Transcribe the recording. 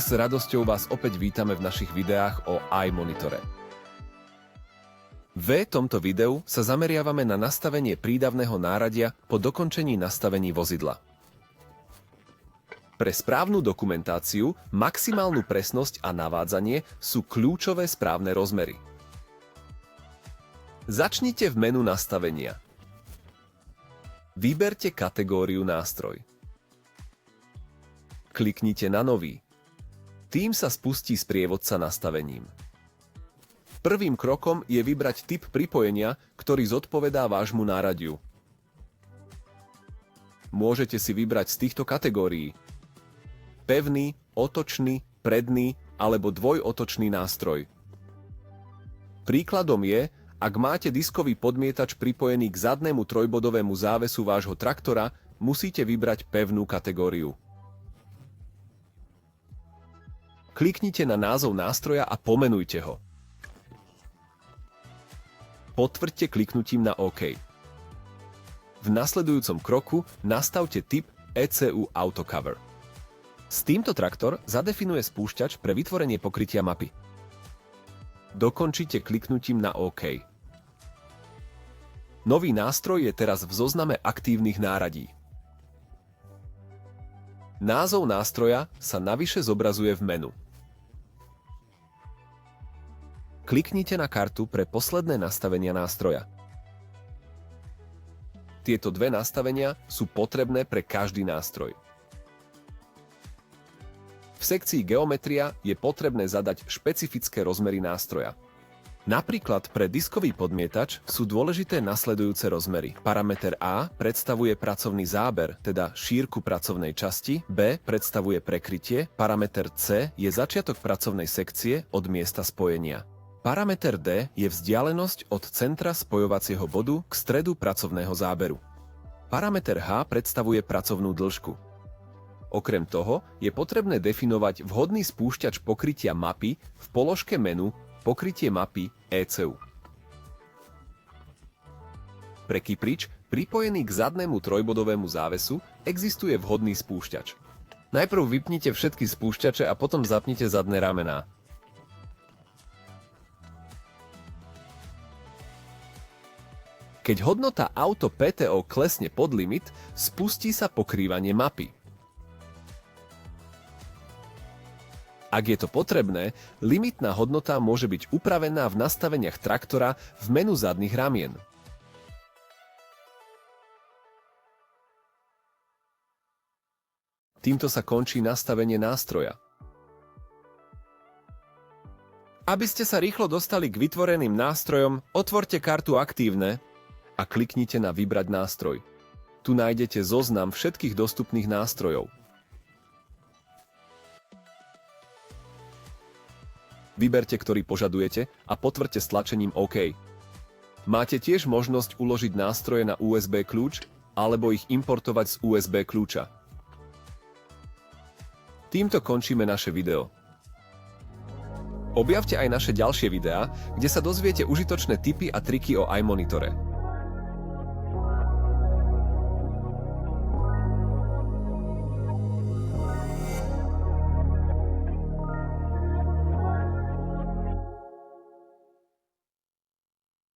S radosťou vás opäť vítame v našich videách o iMonitore. V tomto videu sa zameriavame na nastavenie prídavného náradia po dokončení nastavení vozidla. Pre správnu dokumentáciu, maximálnu presnosť a navádzanie sú kľúčové správne rozmery. Začnite v menu nastavenia. Vyberte kategóriu nástroj. Kliknite na nový. Tým sa spustí sprievodca nastavením. Prvým krokom je vybrať typ pripojenia, ktorý zodpovedá vášmu náradiu. Môžete si vybrať z týchto kategórií: pevný, otočný, predný alebo dvojotočný nástroj. Príkladom je, ak máte diskový podmietač pripojený k zadnému trojbodovému závesu vášho traktora, musíte vybrať pevnú kategóriu. Kliknite na názov nástroja a pomenujte ho. Potvrďte kliknutím na OK. V nasledujúcom kroku nastavte typ ECU Autocover. S týmto traktor zadefinuje spúšťač pre vytvorenie pokrytia mapy. Dokončite kliknutím na OK. Nový nástroj je teraz v zozname aktívnych náradí. Názov nástroja sa navyše zobrazuje v menu. Kliknite na kartu pre posledné nastavenia nástroja. Tieto dve nastavenia sú potrebné pre každý nástroj. V sekcii Geometria je potrebné zadať špecifické rozmery nástroja. Napríklad pre diskový podmietač sú dôležité nasledujúce rozmery. Parameter A predstavuje pracovný záber, teda šírku pracovnej časti, B predstavuje prekrytie, parameter C je začiatok pracovnej sekcie od miesta spojenia. Parameter D je vzdialenosť od centra spojovacieho bodu k stredu pracovného záberu. Parameter H predstavuje pracovnú dĺžku. Okrem toho je potrebné definovať vhodný spúšťač pokrytia mapy v položke menu Pokrytie mapy ECU. Pre kyprič, pripojený k zadnému trojbodovému závesu, existuje vhodný spúšťač. Najprv vypnite všetky spúšťače a potom zapnite zadné ramená. Keď hodnota Auto PTO klesne pod limit, spustí sa pokrývanie mapy. Ak je to potrebné, limitná hodnota môže byť upravená v nastaveniach traktora v menu zadných ramien. Týmto sa končí nastavenie nástroja. Aby ste sa rýchlo dostali k vytvoreným nástrojom, otvorte kartu Aktívne a kliknite na Vybrať nástroj. Tu nájdete zoznam všetkých dostupných nástrojov. Vyberte, ktorý požadujete a potvrďte stlačením OK. Máte tiež možnosť uložiť nástroje na USB kľúč alebo ich importovať z USB kľúča. Týmto končíme naše video. Objavte aj naše ďalšie videá, kde sa dozviete užitočné tipy a triky o iMonitore.